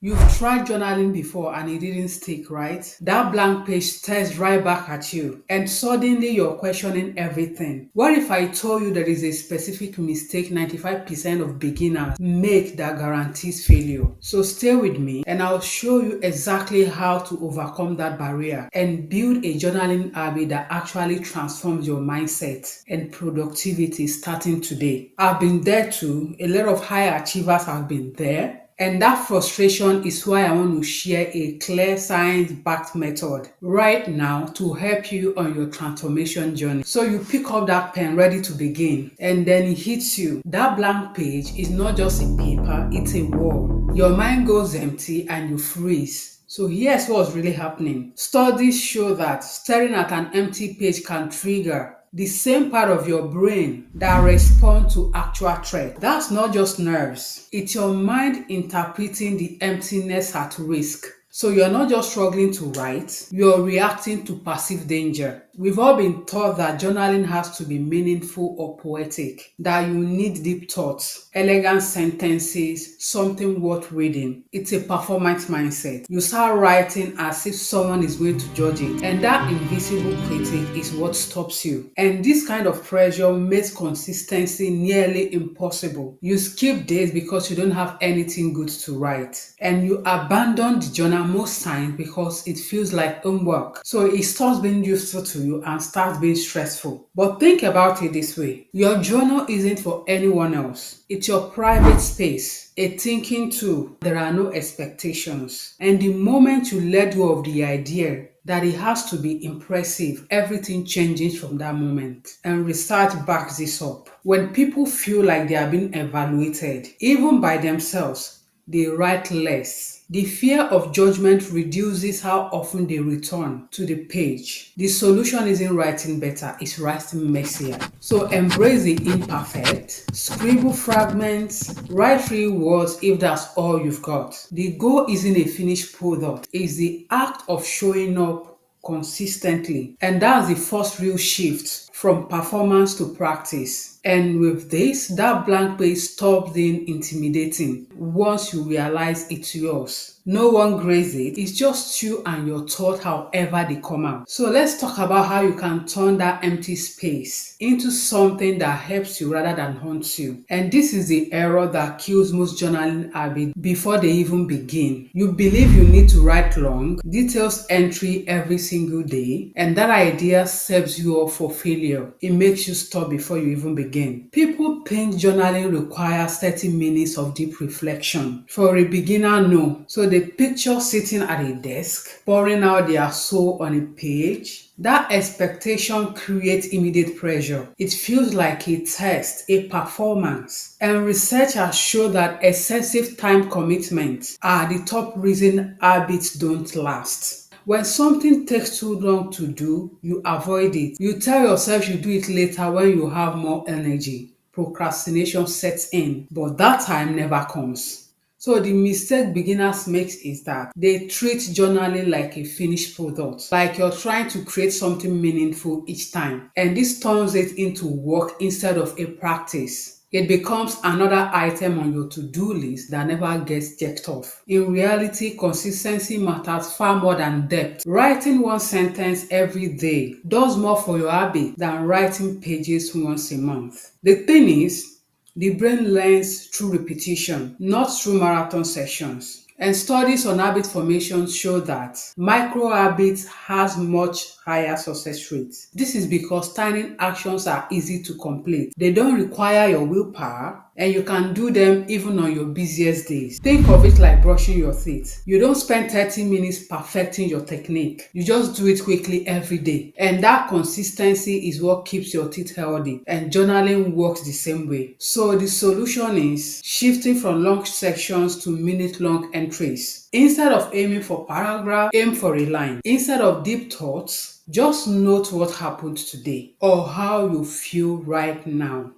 You've tried journaling before and it didn't stick, right? That blank page stares right back at you, and suddenly you're questioning everything. What if I told you there is a specific mistake 95% of beginners make that guarantees failure? So stay with me and I'll show you exactly how to overcome that barrier and build a journaling habit that actually transforms your mindset and productivity starting today. I've been there too. A lot of high achievers have been there. And that frustration is why I want to share a clear science-backed method right now to help you on your transformation journey. So you pick up that pen ready to begin and then it hits you. That blank page is not just a paper, it's a wall. Your mind goes empty and you freeze. So here's what's really happening. Studies show that staring at an empty page can trigger the same part of your brain that respond to actual threat. That's not just nerves. It's your mind interpreting the emptiness at risk. So you're not just struggling to write, you're reacting to perceived danger. We've all been taught that journaling has to be meaningful or poetic, that you need deep thoughts, elegant sentences, something worth reading. It's a performance mindset. You start writing as if someone is going to judge it, and that invisible critic is what stops you. And this kind of pressure makes consistency nearly impossible. You skip days because you don't have anything good to write, and you abandon the journal most times because it feels like homework. So it stops being useful to you and starts being stressful. But think about it this way. Your journal isn't for anyone else. It's your private space, a thinking tool. There are no expectations. And the moment you let go of the idea that it has to be impressive, everything changes from that moment. And research backs this up. When people feel like they are being evaluated, even by themselves, they write less. The fear of judgment reduces how often they return to the page. The solution isn't writing better, it's writing messier. So embrace the imperfect, scribble fragments, write 3 words if that's all you've got. The goal isn't a finished product, it's the act of showing up consistently. And that's the first real shift from performance to practice. And with this, that blank page stops being intimidating once you realize it's yours. No one grades it, it's just you and your thought however they come out. So let's talk about how you can turn that empty space into something that helps you rather than haunts you. And this is the error that kills most journaling habits before they even begin. You believe you need to write long, details entry every single day, and that idea sets you up for failure. It makes you stop before you even begin. People think journaling requires 30 minutes of deep reflection. For a beginner, no. So they picture sitting at a desk, pouring out their soul on a page. That expectation creates immediate pressure. It feels like a test, a performance. And research has shown that excessive time commitments are the top reason habits don't last. When something takes too long to do, you avoid it. You tell yourself you do it later when you have more energy. Procrastination sets in, but that time never comes. So the mistake beginners make is that they treat journaling like a finished product, like you're trying to create something meaningful each time. And this turns it into work instead of a practice. It becomes another item on your to-do list that never gets checked off. In reality, consistency matters far more than depth. Writing one sentence every day does more for your habit than writing pages once a month. The thing is, the brain learns through repetition, not through marathon sessions. And studies on habit formation show that micro habits has much higher success rates. This is because tiny actions are easy to complete. They don't require your willpower and you can do them even on your busiest days. Think of it like brushing your teeth. You don't spend 30 minutes perfecting your technique. You just do it quickly every day. And that consistency is what keeps your teeth healthy. And journaling works the same way. So the solution is shifting from long sections to minute-long entries. Instead of aiming for paragraph, aim for a line. Instead of deep thoughts, just note what happened today or how you feel right now.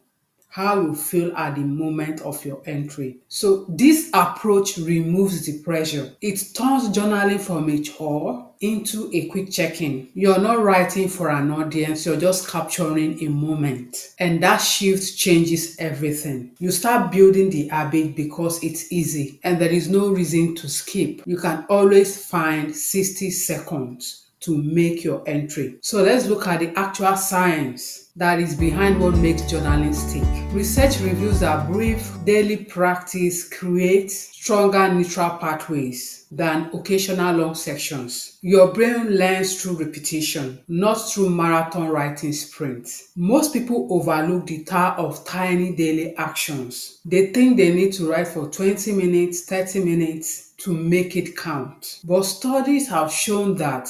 how you feel at the moment of your entry. So this approach removes the pressure. It turns journaling from a chore into a quick check-in. You're not writing for an audience, you're just capturing a moment. And that shift changes everything. You start building the habit because it's easy and there is no reason to skip. You can always find 60 seconds to make your entry. So let's look at the actual science that is behind what makes journaling stick. Research reveals that brief daily practice creates stronger neutral pathways than occasional long sections. Your brain learns through repetition, not through marathon writing sprints. Most people overlook the power of tiny daily actions. They think they need to write for 20 minutes, 30 minutes to make it count. But studies have shown that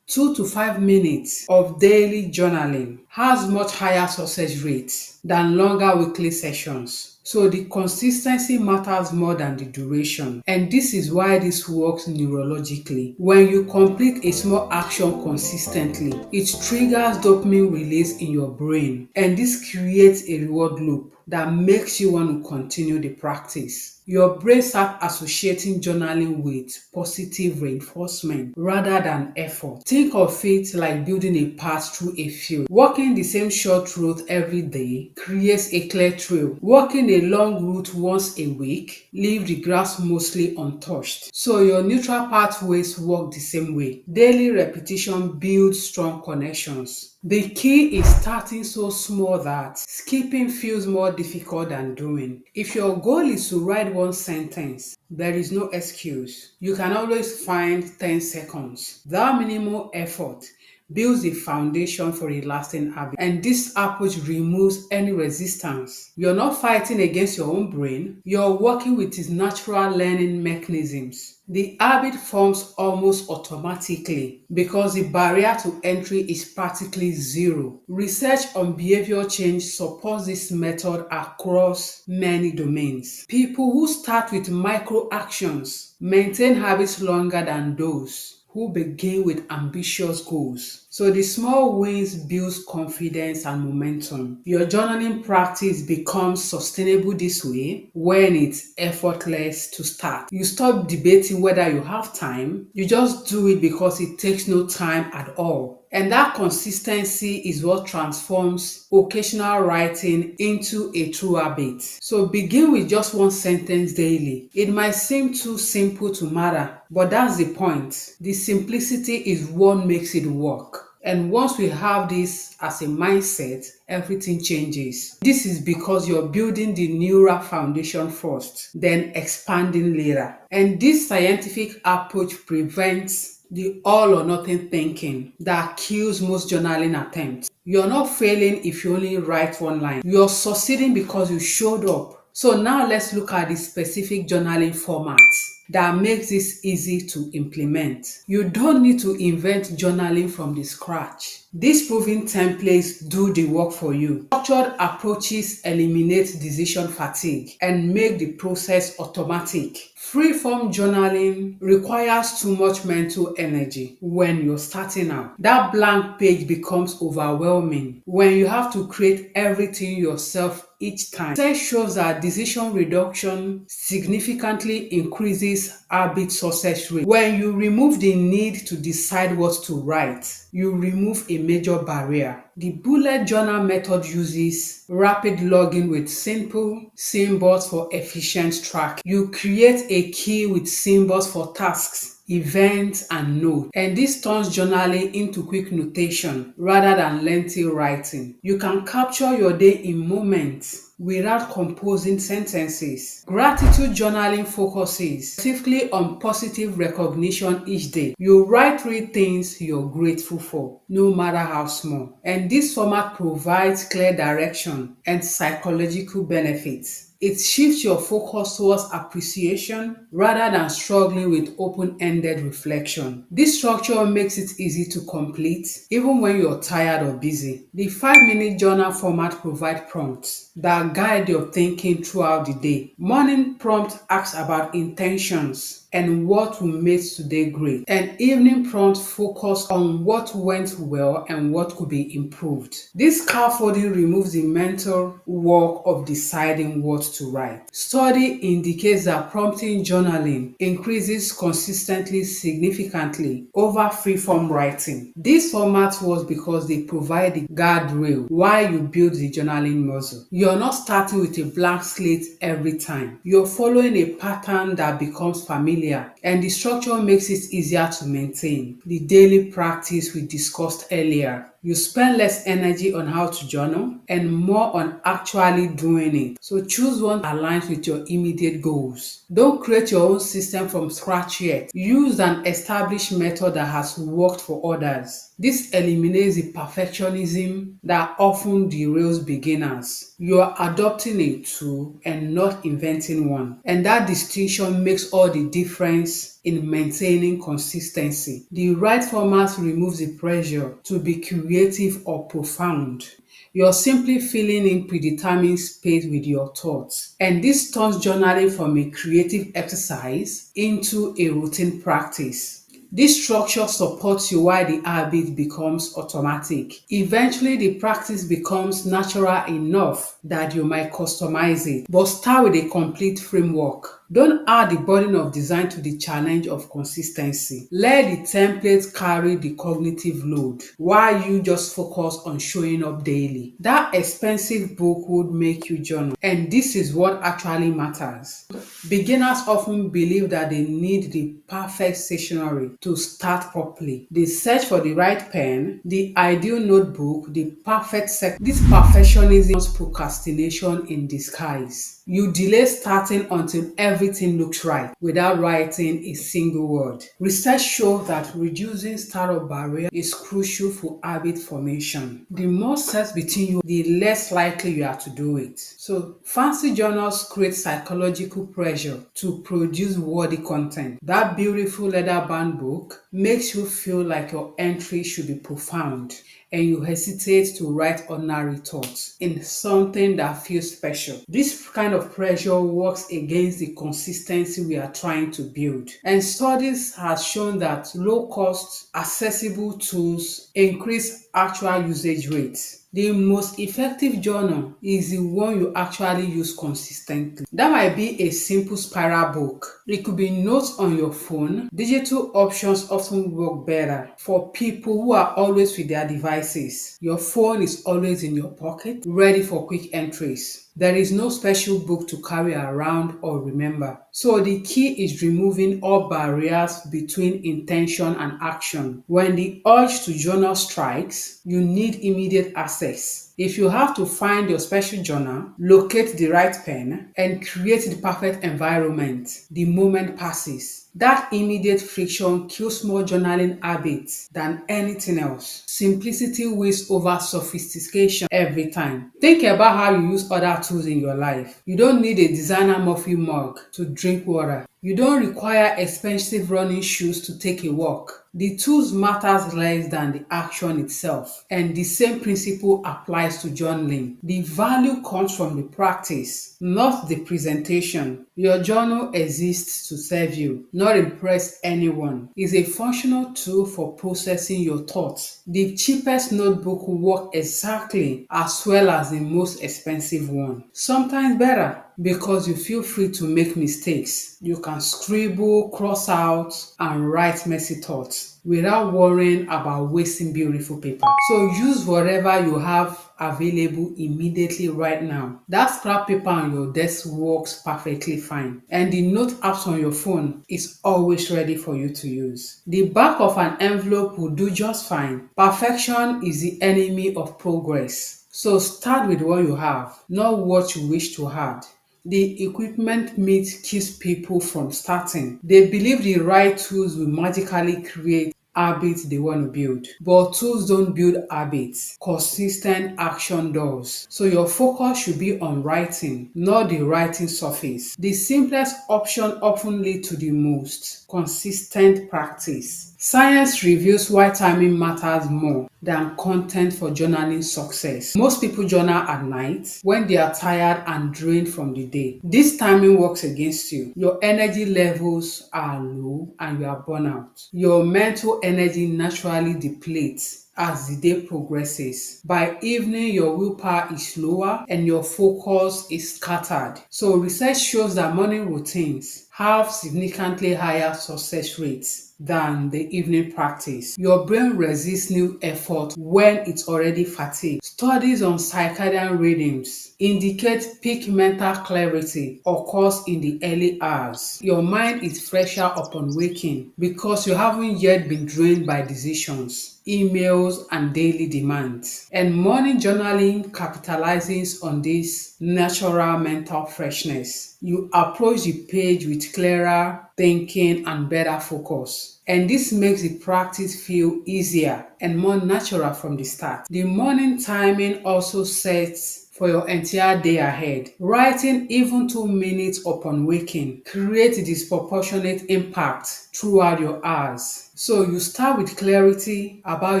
2 to 5 minutes of daily journaling has much higher success rates than longer weekly sessions. So the consistency matters more than the duration. And this is why this works neurologically. When you complete a small action consistently, it triggers dopamine release in your brain. And this creates a reward loop that makes you want to continue the practice. Your brain starts associating journaling with positive reinforcement rather than effort. Think of it like building a path through a field. Walking the same short route every day creates a clear trail. Walking a long route once a week leaves the grass mostly untouched. So your neutral pathways work the same way. Daily repetition builds strong connections. The key is starting so small that skipping feels more difficult than doing. If your goal is to write one sentence, there is no excuse. You can always find 10 seconds. That minimal effort builds the foundation for a lasting habit. And this approach removes any resistance. You're not fighting against your own brain, you're working with its natural learning mechanisms. The habit forms almost automatically because the barrier to entry is practically zero. Research on behavior change supports this method across many domains. People who start with micro actions maintain habits longer than those who begin with ambitious goals. So the small wins builds confidence and momentum. Your journaling practice becomes sustainable this way when it's effortless to start. You stop debating whether you have time, you just do it because it takes no time at all. And that consistency is what transforms occasional writing into a true habit. So begin with just one sentence daily. It might seem too simple to matter, but that's the point. The simplicity is what makes it work. And once we have this as a mindset, everything changes. This is because you're building the neural foundation first, then expanding later. And this scientific approach prevents the all or nothing thinking that kills most journaling attempts. You're not failing if you only write one line. You're succeeding because you showed up. So now let's look at the specific journaling formats that makes this easy to implement. You don't need to invent journaling from the scratch. These proven templates do the work for you. Structured approaches eliminate decision fatigue and make the process automatic. Free-form journaling requires too much mental energy when you're starting out. That blank page becomes overwhelming when you have to create everything yourself each time. Research shows that decision reduction significantly increases habit success rate. When you remove the need to decide what to write, you remove a major barrier. The bullet journal method uses rapid logging with simple symbols for efficient tracking. You create a key with symbols for tasks, events, and notes. And this turns journaling into quick notation rather than lengthy writing. You can capture your day in moments without composing sentences. Gratitude journaling focuses specifically on positive recognition each day. You write 3 things you're grateful for, no matter how small. And this format provides clear direction and psychological benefits. It shifts your focus towards appreciation rather than struggling with open-ended reflection. This structure makes it easy to complete even when you're tired or busy. The 5-minute journal format provides prompts that guide your thinking throughout the day. Morning prompt asks about intentions. and what will make today great. And evening prompts focus on what went well and what could be improved. This scaffolding removes the mental work of deciding what to write. Study indicates that prompting journaling increases consistently significantly over free-form writing. This format works because they provide the guardrail while you build the journaling muscle. You're not starting with a blank slate every time. You're following a pattern that becomes familiar, and the structure makes it easier to maintain. The daily practice we discussed earlier. You spend less energy on how to journal and more on actually doing it. So choose one that aligns with your immediate goals. Don't create your own system from scratch yet. Use an established method that has worked for others. This eliminates the perfectionism that often derails beginners. You are adopting a tool and not inventing one. And that distinction makes all the difference in maintaining consistency. The right format removes the pressure to be creative or profound. You're simply filling in predetermined space with your thoughts. And this turns journaling from a creative exercise into a routine practice. This structure supports you while the habit becomes automatic. Eventually, the practice becomes natural enough that you might customize it, but start with a complete framework. Don't add the burden of design to the challenge of consistency. Let the template carry the cognitive load while you just focus on showing up daily. That expensive book would make you journal, and this is what actually matters. Beginners often believe that they need the perfect stationery to start properly. They search for the right pen, the ideal notebook, the perfect set. This perfectionism is procrastination in disguise. You delay starting until everything looks right without writing a single word. Research shows that reducing startup barrier is crucial for habit formation. The more steps between you, the less likely you are to do it. So, fancy journals create psychological pressure to produce worthy content. That beautiful leather-bound book makes you feel like your entry should be profound, and you hesitate to write ordinary thoughts in something that feels special. This kind of pressure works against the consistency we are trying to build. And studies have shown that low-cost, accessible tools increase actual usage rates. The most effective journal is the one you actually use consistently. That might be a simple spiral book. It could be notes on your phone. Digital options often work better for people who are always with their devices. Your phone is always in your pocket, ready for quick entries. There is no special book to carry around or remember. So the key is removing all barriers between intention and action. When the urge to journal strikes, you need immediate access. If you have to find your special journal, locate the right pen, and create the perfect environment, the moment passes. That immediate friction kills more journaling habits than anything else. Simplicity wins over sophistication every time. Think about how you use other tools in your life. You don't need a designer muffin mug to drink water. You don't require expensive running shoes to take a walk. The tools matters less than the action itself, and the same principle applies to journaling. The value comes from the practice, not the presentation. Your journal exists to serve you, not impress anyone. It's a functional tool for processing your thoughts. The cheapest notebook will work exactly as well as the most expensive one. Sometimes better, because you feel free to make mistakes. You can scribble, cross out, and write messy thoughts without worrying about wasting beautiful paper. So use whatever you have available immediately right now. That scrap paper on your desk works perfectly fine, and the note apps on your phone is always ready for you to use. The back of an envelope will do just fine. Perfection is the enemy of progress. So start with what you have, not what you wish to add. The equipment myth keeps people from starting. They believe the right tools will magically create habits they want to build. But tools don't build habits. Consistent action does. So your focus should be on writing, not the writing surface. The simplest option often leads to the most consistent practice. Science reveals why timing matters more than content for journaling success. Most people journal at night when they are tired and drained from the day. This timing works against you. Your energy levels are low and you are burnout. Your mental energy naturally depletes as the day progresses. By evening, your willpower is lower and your focus is scattered. So research shows that morning routines have significantly higher success rates than the evening practice. Your brain resists new effort when it's already fatigued. Studies on circadian rhythms indicate peak mental clarity occurs in the early hours. Your mind is fresher upon waking because you haven't yet been drained by decisions, emails, and daily demands. And morning journaling capitalizes on this natural mental freshness. You approach the page with clearer thinking and better focus. And this makes the practice feel easier and more natural from the start. The morning timing also sets for your entire day ahead. Writing even 2 minutes upon waking creates disproportionate impact throughout your hours. So you start with clarity about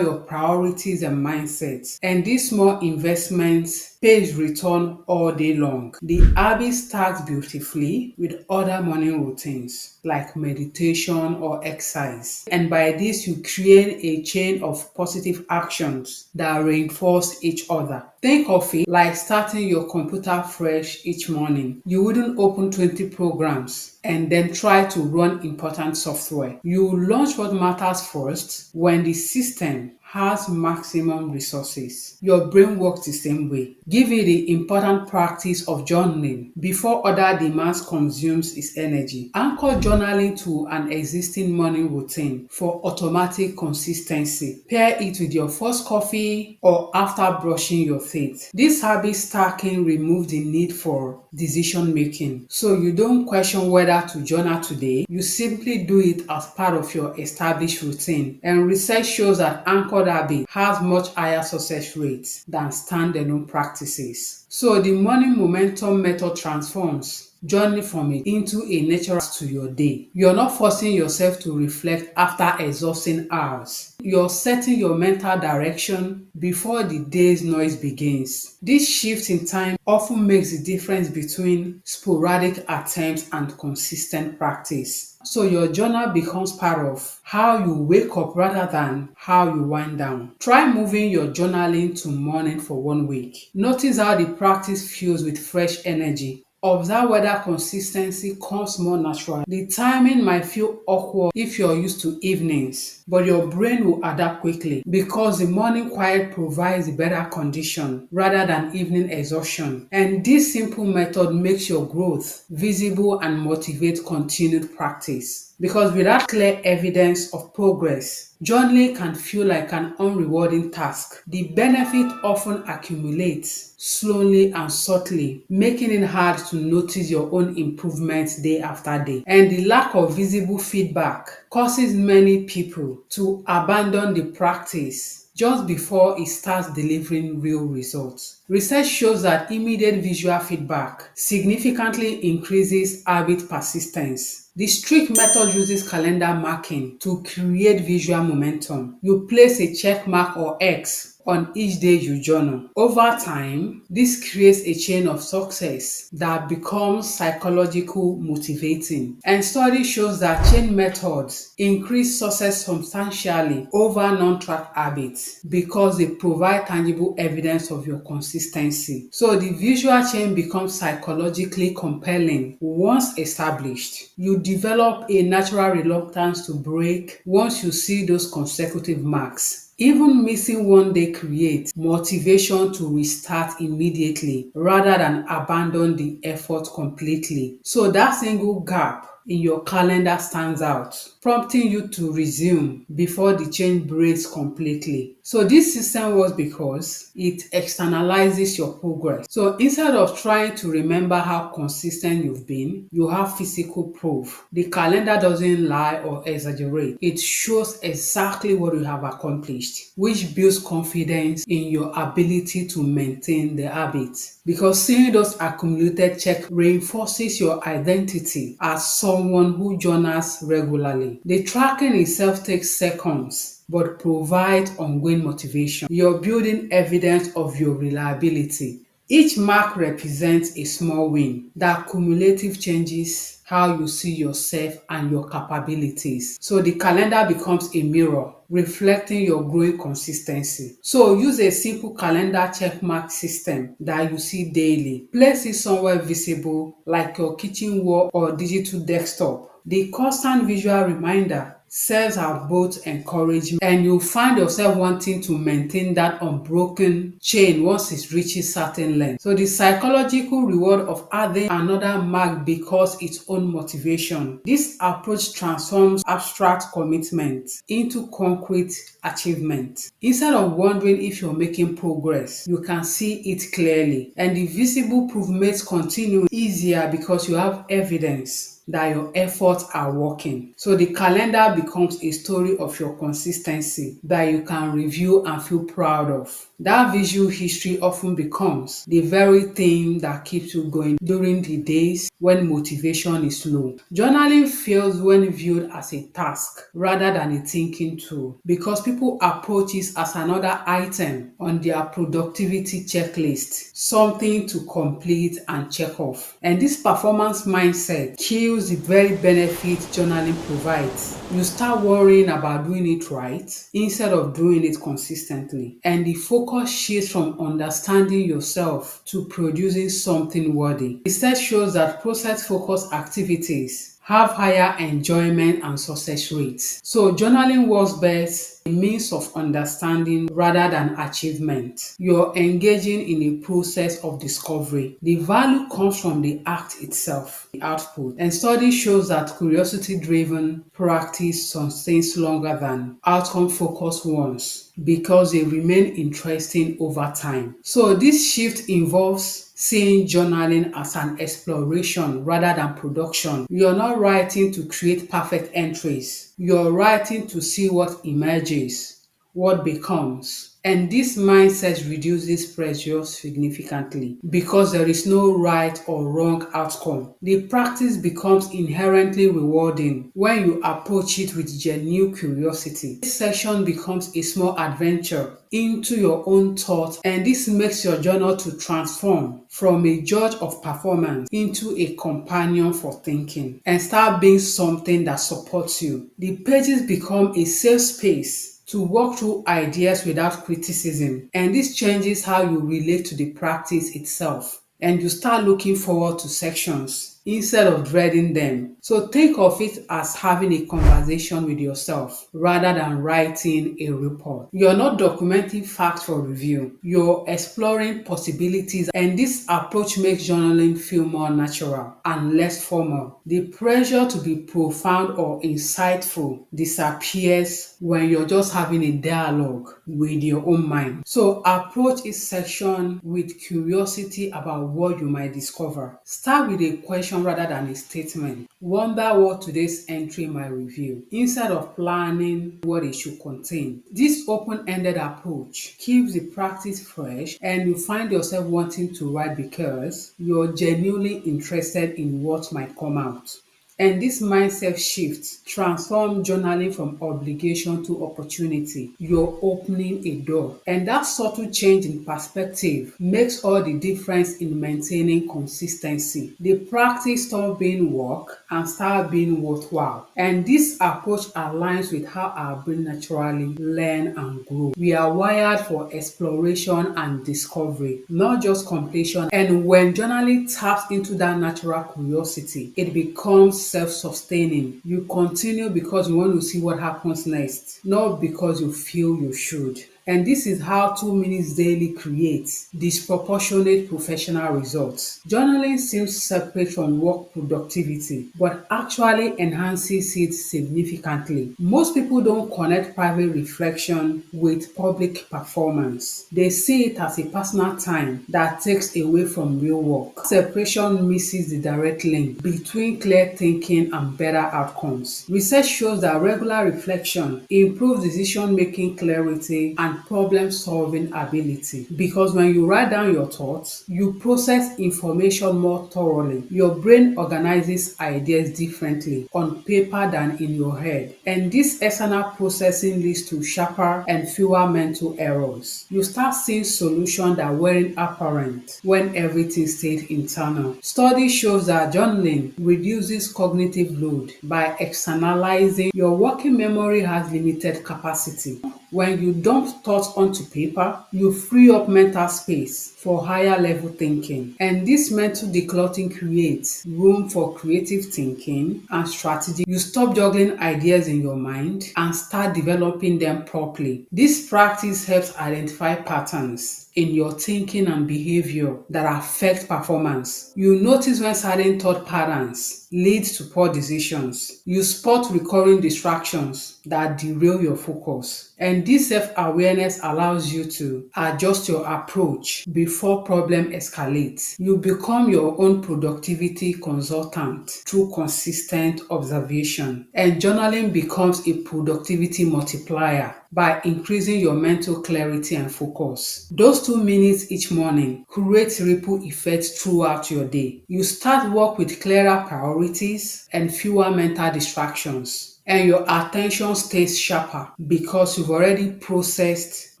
your priorities and mindsets, and these small investments pays return all day long. The habit starts beautifully with other morning routines like meditation or exercise, and by this you create a chain of positive actions that reinforce each other. Think of it like starting your computer fresh each morning. You wouldn't open 20 programs and then try to run important software. You launch what matters first when the system has maximum resources. Your brain works the same way. Give it the important practice of journaling before other demands consumes its energy. Anchor journaling to an existing morning routine for automatic consistency. Pair it with your first coffee or after brushing your teeth. This habit stacking removes the need for decision making. So you don't question whether to journal today. You simply do it as part of your established routine. And research shows that anchored habit has much higher success rates than standalone practices. So the morning momentum method transforms journey from it into a natural to your day. You're not forcing yourself to reflect after exhausting hours. You're setting your mental direction before the day's noise begins. This shift in time often makes the difference between sporadic attempts and consistent practice. So your journal becomes part of how you wake up rather than how you wind down. Try moving your journaling to morning for 1 week. Notice how the practice feels with fresh energy. Observe whether consistency comes more natural. The timing might feel awkward if you're used to evenings, but your brain will adapt quickly because the morning quiet provides a better condition rather than evening exhaustion. And this simple method makes your growth visible and motivate continued practice. Because without clear evidence of progress, journaling can feel like an unrewarding task. The benefit often accumulates slowly and subtly, making it hard to notice your own improvements day after day. And the lack of visible feedback causes many people to abandon the practice just before it starts delivering real results. Research shows that immediate visual feedback significantly increases habit persistence. The strict method uses calendar marking to create visual momentum. You place a check mark or X on each day you journal. Over time, this creates a chain of success that becomes psychological motivating. And study shows that chain methods increase success substantially over non-tracked habits because they provide tangible evidence of your consistency. So the visual chain becomes psychologically compelling once established. You develop a natural reluctance to break once you see those consecutive marks. Even missing one day creates motivation to restart immediately rather than abandon the effort completely. So that single gap in your calendar stands out, prompting you to resume before the chain breaks completely. So this system works because it externalizes your progress. So instead of trying to remember how consistent you've been, you have physical proof. The calendar doesn't lie or exaggerate. It shows exactly what you have accomplished, which builds confidence in your ability to maintain the habit. Because seeing those accumulated checks reinforces your identity as someone who journals regularly. journey. The tracking itself takes seconds but provides ongoing motivation. You're building evidence of your reliability. Each mark represents a small win that cumulative changes how you see yourself and your capabilities. So the calendar becomes a mirror reflecting your growing consistency. So use a simple calendar checkmark system that you see daily. Place it somewhere visible like your kitchen wall or digital desktop. The constant visual reminder serves as both encouragement and you find yourself wanting to maintain that unbroken chain once it reaches certain length. So the psychological reward of adding another mark because its own motivation. This approach transforms abstract commitment into concrete achievement. Instead of wondering if you're making progress, you can see it clearly, and the visible proof makes continuing easier because you have evidence that your efforts are working. So the calendar becomes a story of your consistency that you can review and feel proud of. That visual history often becomes the very thing that keeps you going during the days when motivation is low. Journaling fails when viewed as a task rather than a thinking tool because people approach it as another item on their productivity checklist, something to complete and check off. And this performance mindset kills the very benefit journaling provides. You start worrying about doing it right instead of doing it consistently. And the focus shifts from understanding yourself to producing something worthy. Research shows that process-focused activities have higher enjoyment and success rates. So journaling works best a means of understanding rather than achievement. You're engaging in a process of discovery. The value comes from the act itself, the output. And study shows that curiosity-driven practice sustains longer than outcome-focused ones because they remain interesting over time. So this shift involves seeing journaling as an exploration rather than production. You're not writing to create perfect entries. You're writing to see what emerges, what becomes. And this mindset reduces pressure significantly because there is no right or wrong outcome. The practice becomes inherently rewarding when you approach it with genuine curiosity. This session becomes a small adventure into your own thoughts, and this makes your journal to transform from a judge of performance into a companion for thinking and start being something that supports you. The pages become a safe space to walk through ideas without criticism, and this changes how you relate to the practice itself, and you start looking forward to sections instead of dreading them. So think of it as having a conversation with yourself rather than writing a report. You're not documenting facts for review, you're exploring possibilities, and this approach makes journaling feel more natural and less formal. The pressure to be profound or insightful disappears when you're just having a dialogue with your own mind. So approach each section with curiosity about what you might discover. Start with a question rather than a statement. Wonder what today's entry might reveal instead of planning what it should contain. This open-ended approach keeps the practice fresh and you find yourself wanting to write because you're genuinely interested in what might come out. And this mindset shift transforms journaling from obligation to opportunity. You're opening a door. And that subtle change in perspective makes all the difference in maintaining consistency. The practice stops being work and starts being worthwhile. And this approach aligns with how our brain naturally learn and grow. We are wired for exploration and discovery, not just completion. And when journaling taps into that natural curiosity, it becomes self-sustaining. You continue because you want to see what happens next, not because you feel you should. And this is how 2 minutes daily creates disproportionate professional results. Journaling seems separate from work productivity, but actually enhances it significantly. Most people don't connect private reflection with public performance. They see it as a personal time that takes away from real work. Separation misses the direct link between clear thinking and better outcomes. Research shows that regular reflection improves decision-making clarity and and problem-solving ability. Because when you write down your thoughts, you process information more thoroughly. Your brain organizes ideas differently on paper than in your head. And this external processing leads to sharper and fewer mental errors. You start seeing solutions that weren't apparent when everything stayed internal. Study shows that journaling reduces cognitive load by externalizing. Your working memory has limited capacity. When you dump thoughts onto paper, you free up mental space for higher level thinking. And this mental decluttering creates room for creative thinking and strategy. You stop juggling ideas in your mind and start developing them properly. This practice helps identify patterns in your thinking and behavior that affect performance. You notice when certain thought patterns lead to poor decisions. You spot recurring distractions that derail your focus. And this self-awareness allows you to adjust your approach before problem escalates. You become your own productivity consultant through consistent observation. And journaling becomes a productivity multiplier by increasing your mental clarity and focus. Those 2 minutes each morning create ripple effects throughout your day. You start work with clearer priorities and fewer mental distractions. And your attention stays sharper because you've already processed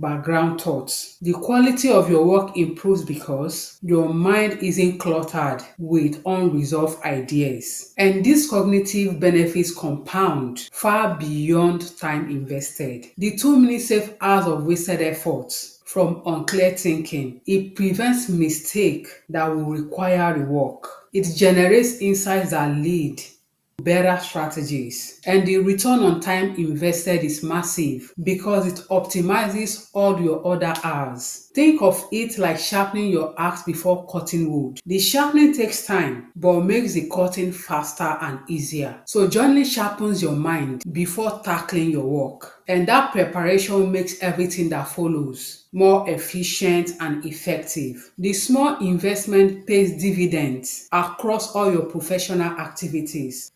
background thoughts. The quality of your work improves because your mind isn't cluttered with unresolved ideas. And these cognitive benefits compound far beyond time invested. The 2 minutes save hours of wasted efforts from unclear thinking. It prevents mistake that will require rework. It generates insights that lead better strategies, and the return on time invested is massive because it optimizes all your other hours. Think of it like sharpening your axe before cutting wood. The sharpening takes time but makes the cutting faster and easier. So journaling sharpens your mind before tackling your work, and that preparation makes everything that follows more efficient and effective. The small investment pays dividends across all your professional activities.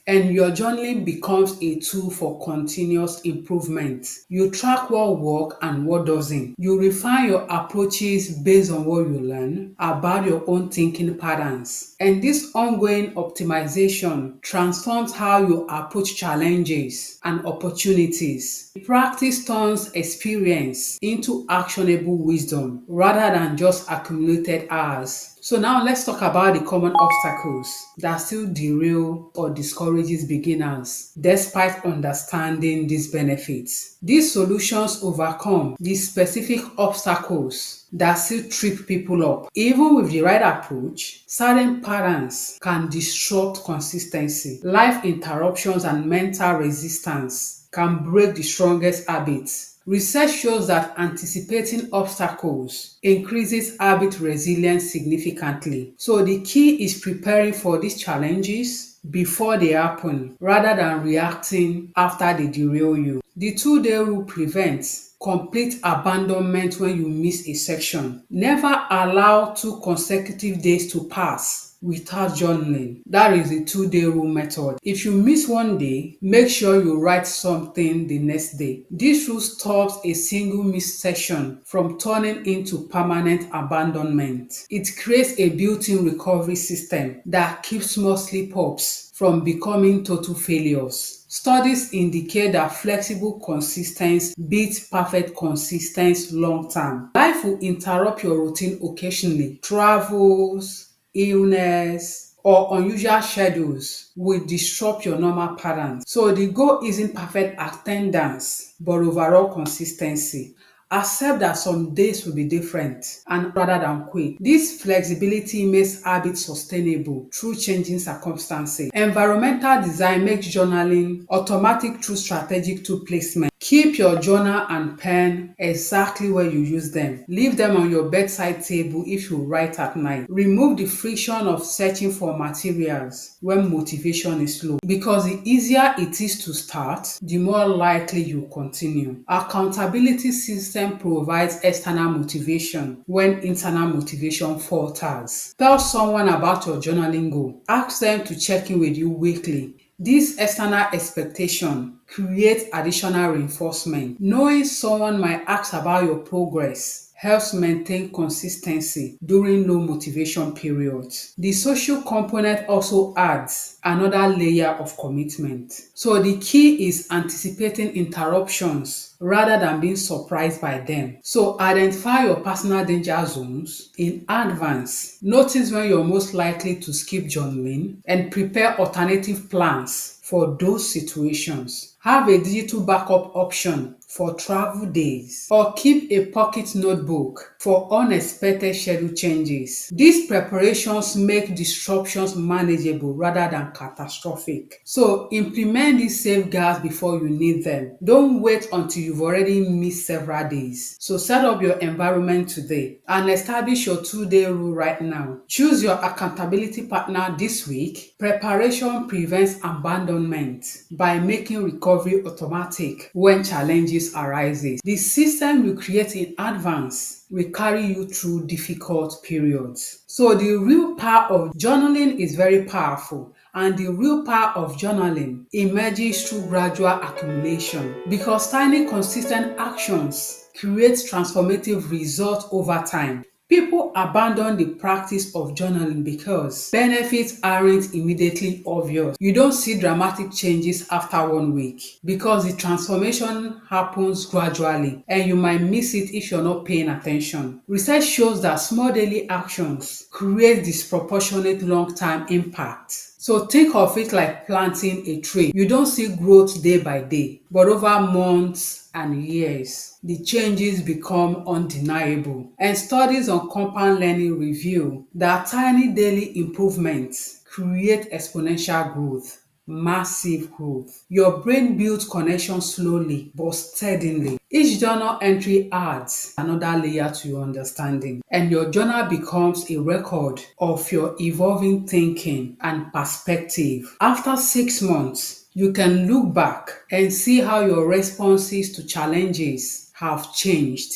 And your journaling becomes a tool for continuous improvement. You track what works and what doesn't. You refine your approaches based on what you learn about your own thinking patterns. And this ongoing optimization transforms how you approach challenges and opportunities. Practice turns experience into actionable wisdom rather than just accumulated hours. So now let's talk about the common obstacles that still derail or discourages beginners despite understanding these benefits. These solutions overcome the specific obstacles that still trip people up. Even with the right approach, certain patterns can disrupt consistency. Life interruptions and mental resistance can break the strongest habits. Research shows that anticipating obstacles increases habit resilience significantly. So the key is preparing for these challenges before they happen rather than reacting after they derail you. The 2-day rule prevents complete abandonment when you miss a section. Never allow 2 consecutive days to pass without journaling. That is the 2-day rule method. If you miss one day, make sure you write something the next day. This rule stops a single missed session from turning into permanent abandonment. It creates a built-in recovery system that keeps small slip-ups from becoming total failures. Studies indicate that flexible consistency beats perfect consistency long term. Life will interrupt your routine occasionally. Travels, illness, or unusual schedules will disrupt your normal patterns. So the goal isn't perfect attendance, but overall consistency. Accept that some days will be different and rather than quick. This flexibility makes habits sustainable through changing circumstances. Environmental design makes journaling automatic through strategic tool placement. Keep your journal and pen exactly where you use them. Leave them on your bedside table if you write at night. Remove the friction of searching for materials when motivation is low, because the easier it is to start, the more likely you continue. Accountability system provides external motivation when internal motivation falters. Tell someone about your journaling goal. Ask them to check in with you weekly. This external expectation creates additional reinforcement. Knowing someone might ask about your progress helps maintain consistency during low motivation periods. The social component also adds another layer of commitment. So the key is anticipating interruptions rather than being surprised by them. So identify your personal danger zones in advance. Notice when you're most likely to skip journaling and prepare alternative plans for those situations. Have a digital backup option for travel days or keep a pocket notebook for unexpected schedule changes. These preparations make disruptions manageable rather than catastrophic. So implement these safeguards before you need them. Don't wait until you've already missed several days. So set up your environment today and establish your 2-day rule right now. Choose your accountability partner this week. Preparation prevents abandonment by making recovery automatic when challenges arises. The system you create in advance will carry you through difficult periods. So the real power of journaling is very powerful, and the real power of journaling emerges through gradual accumulation because tiny consistent actions create transformative results over time. People abandon the practice of journaling because benefits aren't immediately obvious. You don't see dramatic changes after 1 week because the transformation happens gradually and you might miss it if you're not paying attention. Research shows that small daily actions create disproportionate long-term impact. So think of it like planting a tree. You don't see growth day by day, but over months and years, the changes become undeniable. And studies on compound learning reveal that tiny daily improvements create exponential growth. Massive growth. Your brain builds connections slowly but steadily. Each journal entry adds another layer to your understanding, and your journal becomes a record of your evolving thinking and perspective. After 6 months, you can look back and see how your responses to challenges have changed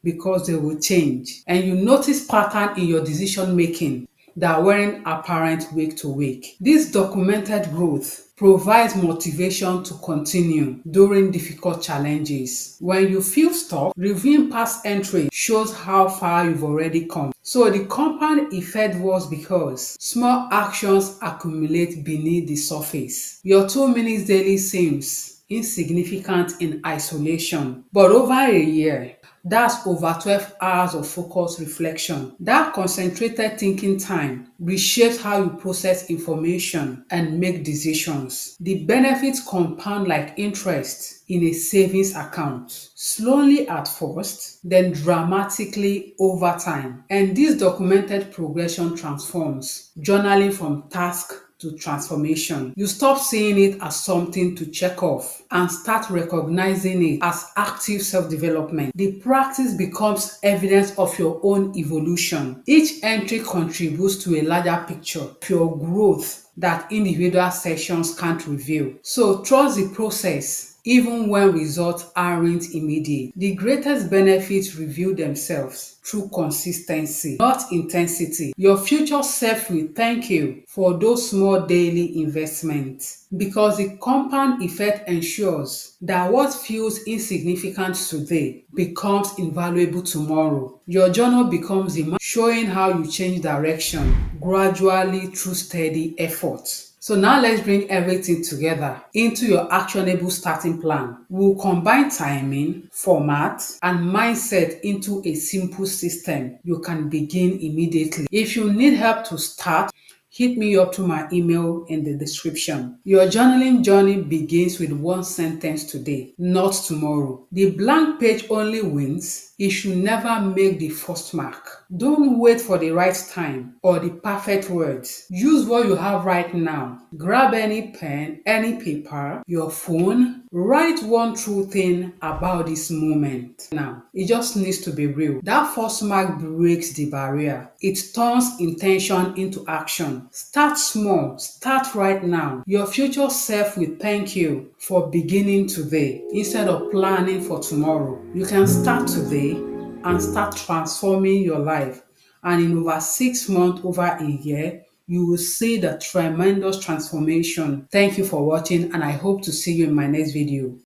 because they will change. And you notice pattern in your decision making that weren't apparent week to week. This documented growth provides motivation to continue during difficult challenges. When you feel stuck, reviewing past entries shows how far you've already come. So the compound effect was because small actions accumulate beneath the surface. Your 2 minutes daily seems insignificant in isolation, but over a year, that's over 12 hours of focused reflection. That concentrated thinking time reshapes how you process information and make decisions. The benefits compound like interest in a savings account, slowly at first, then dramatically over time. And this documented progression transforms journaling from task to transformation. You stop seeing it as something to check off and start recognizing it as active self-development. The practice becomes evidence of your own evolution. Each entry contributes to a larger picture of your growth that individual sessions can't reveal. So trust the process even when results aren't immediate. The greatest benefits reveal themselves through consistency, not intensity. Your future self will thank you for those small daily investments because the compound effect ensures that what feels insignificant today becomes invaluable tomorrow. Your journal becomes a map showing how you change direction gradually through steady effort. So now let's bring everything together into your actionable starting plan. We'll combine timing, format, and mindset into a simple system you can begin immediately. If you need help to start, hit me up through my email in the description. Your journaling journey begins with one sentence today, not tomorrow. The blank page only wins if you never make the first mark. Don't wait for the right time or the perfect words. Use what you have right now. Grab any pen, any paper, your phone. Write one true thing about this moment. Now, it just needs to be real. That first mark breaks the barrier. It turns intention into action. Start small. Start right now. Your future self will thank you for beginning today instead of planning for tomorrow. You can start today and start transforming your life. And in over 6 months, over a year, you will see the tremendous transformation. Thank you for watching, and I hope to see you in my next video.